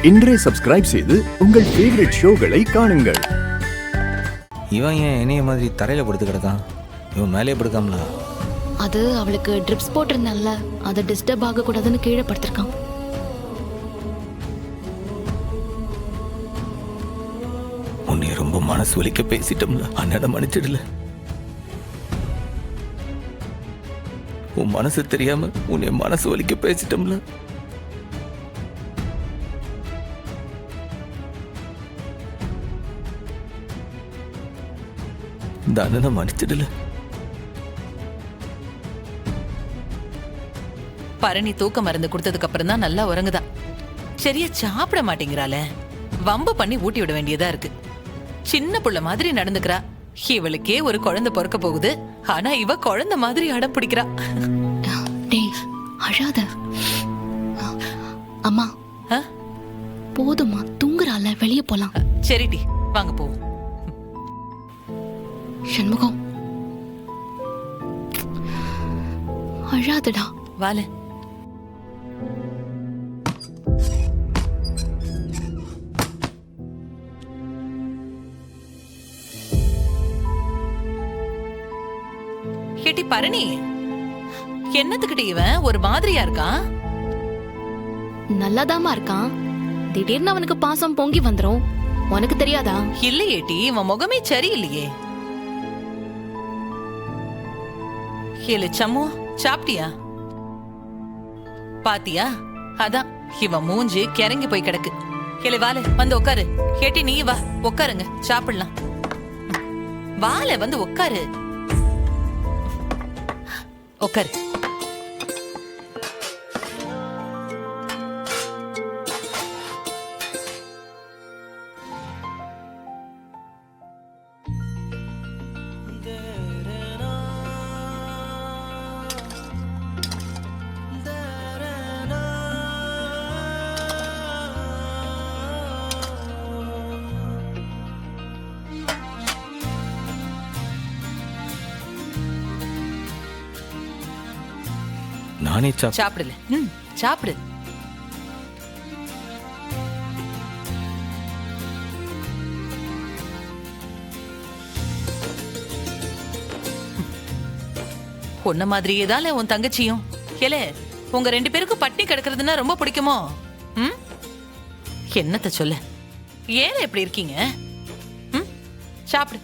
இன்றே சப்ஸ்கிரைப் செய்து உங்கள் ஃபேவரட் ஷோகளை காணுங்கள். இவன் ஏன் என்னைய மாதிரி தரையில படுத்து கிடக்கான்? இவன் மேலே படுக்காமல? அது அவளுக்கு ட்ரிப்ஸ் போட்டிருந்தால, அதை டிஸ்டர்ப் ஆக கூடாதுன்னு கீழே படுத்திருக்கான். உன்னை ரொம்ப மனசு வலிக்க பேசிட்டோம்ல, அண்ணனை மன்னிச்சிடல. உன் மனசு தெரியாம உன்னை மனசு வலிக்க பேசிட்டோம்ல. இந்த அண்ணனை மன்னிச்சிடல. பரணி தூக்க மருந்து கொடுத்ததுக்கு அப்புறம் தான் நல்லா உறங்குதா. சரியா சாப்பிட மாட்டேங்கிறாள. வம்பு பண்ணி ஊட்டி விட வேண்டியதா இருக்கு. சின்ன புள்ள மாதிரி நடந்துக்கிறா. இவளுக்கே ஒரு குழந்தை பிறக்க போகுது. ஆனா இவ குழந்தை மாதிரி அடம் பிடிக்கிறா. டேய் அழாத. அம்மா போதுமா, தூங்குறால, வெளியே போலாம். சரிடி வாங்க போவோம். சண்முகம் அழாதடா. வால. கேட்டி பரணி, என்னத்துக்கிட்ட இவன் ஒரு மாதிரியா இருக்கான்? நல்லாதாமா இருக்கான். திடீர்னு அவனுக்கு பாசம் பொங்கி வந்துரும். உனக்கு தெரியாதா? இல்லையேட்டி, இவன் முகமே சரியில்லையே. ஏழு சம்மு சாப்பிட்டியா? பாத்தியா, அதான் இவன் மூஞ்சி கிறங்கி போய் கிடக்கு. கேளு வால வந்து உட்காரு. கேட்டி நீ வா உட்காருங்க, சாப்பிடலாம். வால வந்து உட்காரு. உட்காரு. நானே சாப்பிடல. சாப்பிடு. உன்ன மாதிரியே தான் உன் தங்கச்சியும். ஏலே, உங்க ரெண்டு பேருக்கும் பட்டினி கிடக்கிறதுனா ரொம்ப பிடிக்குமோ? என்னத்த சொல்ல, ஏன் எப்படி இருக்கீங்க? சாப்பிடு.